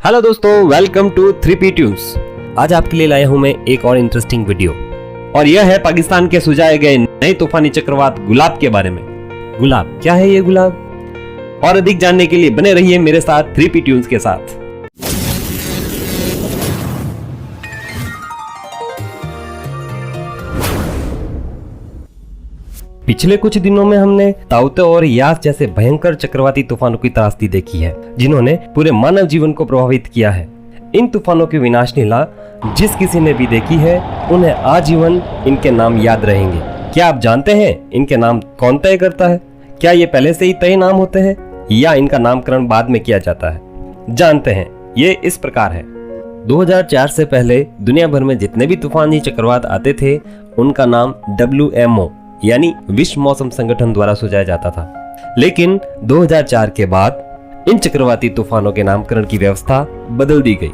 Hello दोस्तों, welcome to 3P tunes. आज आपके लिए लाया हूं मैं एक और इंटरेस्टिंग वीडियो, और यह है पाकिस्तान के सुझाए गए नए तूफानी चक्रवात गुलाब के बारे में। गुलाब क्या है ये गुलाब? और अधिक जानने के लिए बने रहिए मेरे साथ 3P ट्यून्स के साथ। पिछले कुछ दिनों में हमने ताउते और यास जैसे भयंकर चक्रवाती तूफानों की त्रासदी देखी है, जिन्होंने पूरे मानव जीवन को प्रभावित किया है। इन तूफानों की विनाश लीला जिस किसी ने भी देखी है, उन्हें आजीवन इनके नाम याद रहेंगे। क्या आप जानते हैं इनके नाम कौन तय करता है? क्या ये पहले से ही तय नाम होते हैं या इनका नामकरण बाद में किया जाता है? जानते हैं, ये इस प्रकार है। 2004 से पहले दुनिया भर में जितने भी तूफानी चक्रवात आते थे, उनका नाम WMO यानी विश्व मौसम संगठन द्वारा सुझाया जाता था। लेकिन 2004 के बाद इन चक्रवाती तूफानों के नामकरण की व्यवस्था बदल दी गई।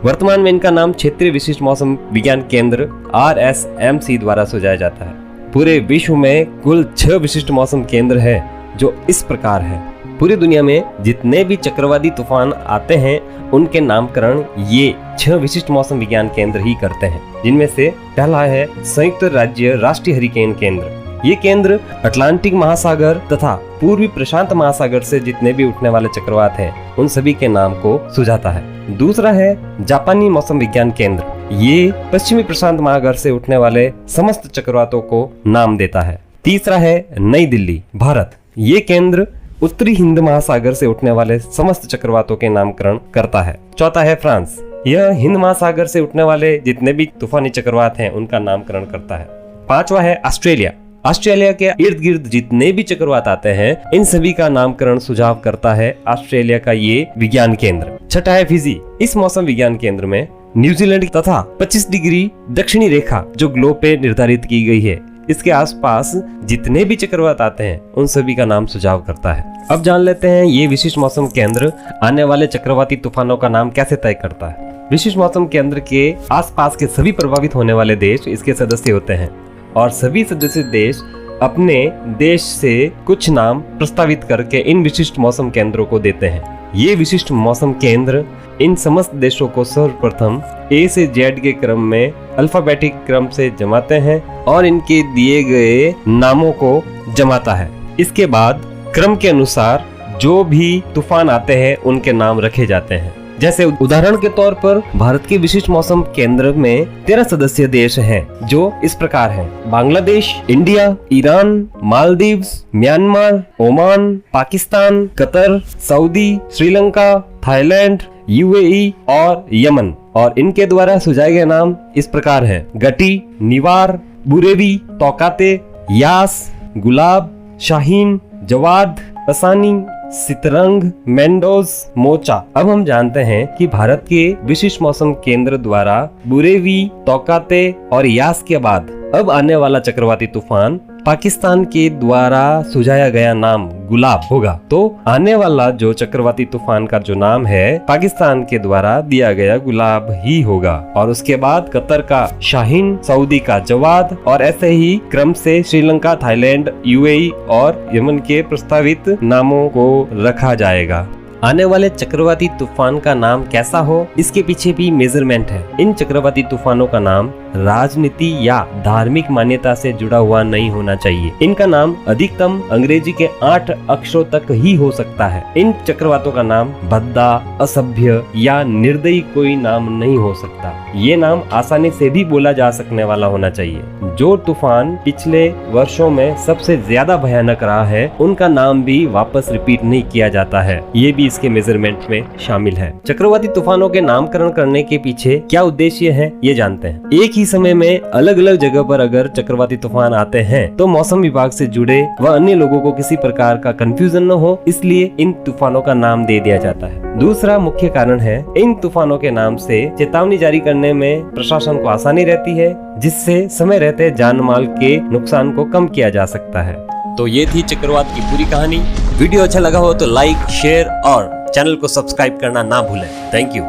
वर्तमान में इनका नाम क्षेत्रीय विशिष्ट मौसम विज्ञान केंद्र RSMC द्वारा सुझाया जाता है। पूरे विश्व में कुल 6 विशिष्ट मौसम केंद्र है, जो इस प्रकार है। पूरी दुनिया में जितने भी चक्रवाती तूफान आते हैं, उनके नामकरण ये 6 विशिष्ट मौसम विज्ञान केंद्र ही करते हैं, जिनमें से पहला है संयुक्त राज्य राष्ट्रीय हरिकेन केंद्र। ये केंद्र अटलांटिक महासागर तथा पूर्वी प्रशांत महासागर से जितने भी उठने वाले चक्रवात हैं, उन सभी के नाम को सुझाता है। दूसरा है जापानी मौसम विज्ञान केंद्र। ये पश्चिमी प्रशांत महासागर से उठने वाले समस्त चक्रवातों को नाम देता है। तीसरा है नई दिल्ली, भारत। ये केंद्र उत्तरी हिंद महासागर से उठने वाले समस्त चक्रवातों के नामकरण करता है। चौथा है फ्रांस। यह हिंद महासागर से उठने वाले जितने भी तूफानी चक्रवात हैं, उनका नामकरण करता है। पांचवा है ऑस्ट्रेलिया। ऑस्ट्रेलिया के इर्द गिर्द जितने भी चक्रवात आते हैं, इन सभी का नामकरण सुझाव करता है ऑस्ट्रेलिया का ये विज्ञान केंद्र। छठा है फिजी। इस मौसम विज्ञान केंद्र में न्यूजीलैंड तथा 25 डिग्री दक्षिणी रेखा जो ग्लोब पे निर्धारित की गई है, इसके आसपास जितने भी चक्रवात आते हैं, उन सभी का नाम सुझाव करता है। अब जान लेते हैं ये विशिष्ट मौसम केंद्र आने वाले चक्रवाती तूफानों का नाम कैसे तय करता है। विशिष्ट मौसम केंद्र के आसपास के सभी प्रभावित होने वाले देश इसके सदस्य होते हैं, और सभी सदस्य देश अपने देश से कुछ नाम प्रस्तावित करके इन विशिष्ट मौसम केंद्रों को देते हैं। ये विशिष्ट मौसम केंद्र इन समस्त देशों को सर्वप्रथम A से Z के क्रम में अल्फाबेटिक क्रम से जमाते हैं और इनके दिए गए नामों को जमाता है। इसके बाद क्रम के अनुसार जो भी तूफान आते हैं, उनके नाम रखे जाते हैं। जैसे उदाहरण के तौर पर भारत के विशिष्ट मौसम केंद्र में 13 सदस्य देश हैं, जो इस प्रकार हैं: Bangladesh, India, Iran, Maldives, Myanmar, Oman, Pakistan, Qatar, Saudi, Sri Lanka, Thailand, UAE और यमन। और इनके द्वारा सुझाए गए नाम इस प्रकार हैं: गटी, निवार, बुरेवी, तौकाते, यास, गुलाब, शाहीन, जवाद, असानी, सितरंग, मेंडोज, मोचा। अब हम जानते हैं कि भारत के विशिष्ट मौसम केंद्र द्वारा बुरेवी, तौकाते और यास के बाद अब आने वाला चक्रवाती तूफान पाकिस्तान के द्वारा सुझाया गया नाम गुलाब होगा। तो आने वाला जो चक्रवाती तूफान का जो नाम है, पाकिस्तान के द्वारा दिया गया गुलाब ही होगा। और उसके बाद कतर का शाहीन, सऊदी का जवाद, और ऐसे ही क्रम से श्रीलंका, थाईलैंड, UAE और यमन के प्रस्तावित नामों को रखा जाएगा। आने वाले चक्रवाती तूफान का नाम कैसा हो, इसके पीछे भी मेजरमेंट है। इन चक्रवाती तूफानों का नाम राजनीति या धार्मिक मान्यता से जुड़ा हुआ नहीं होना चाहिए। इनका नाम अधिकतम अंग्रेजी के 8 अक्षरों तक ही हो सकता है। इन चक्रवातों का नाम भद्दा, असभ्य या निर्दयी कोई नाम नहीं हो सकता। ये नाम आसानी से भी बोला जा सकने वाला होना चाहिए। जो तूफान पिछले वर्षों में सबसे ज्यादा भयानक रहा है, उनका नाम भी वापस रिपीट नहीं किया जाता है। ये भी इसके मेजरमेंट में शामिल है। चक्रवाती तूफानों के नामकरण करने के पीछे क्या उद्देश्य है, ये जानते हैं। एक ही समय में अलग अलग जगह पर अगर चक्रवाती तूफान आते हैं, तो मौसम विभाग से जुड़े व अन्य लोगों को किसी प्रकार का कंफ्यूजन न हो, इसलिए इन तूफानों का नाम दे दिया जाता है। दूसरा मुख्य कारण है, इन तूफानों के नाम से चेतावनी जारी करने में प्रशासन को आसानी रहती है, जिससे समय रहते जान माल के नुकसान को कम किया जा सकता है। तो ये थी चक्रवात की पूरी कहानी। वीडियो अच्छा लगा हो तो लाइक, शेयर और चैनल को सब्सक्राइब करना ना भूलें। Thank you.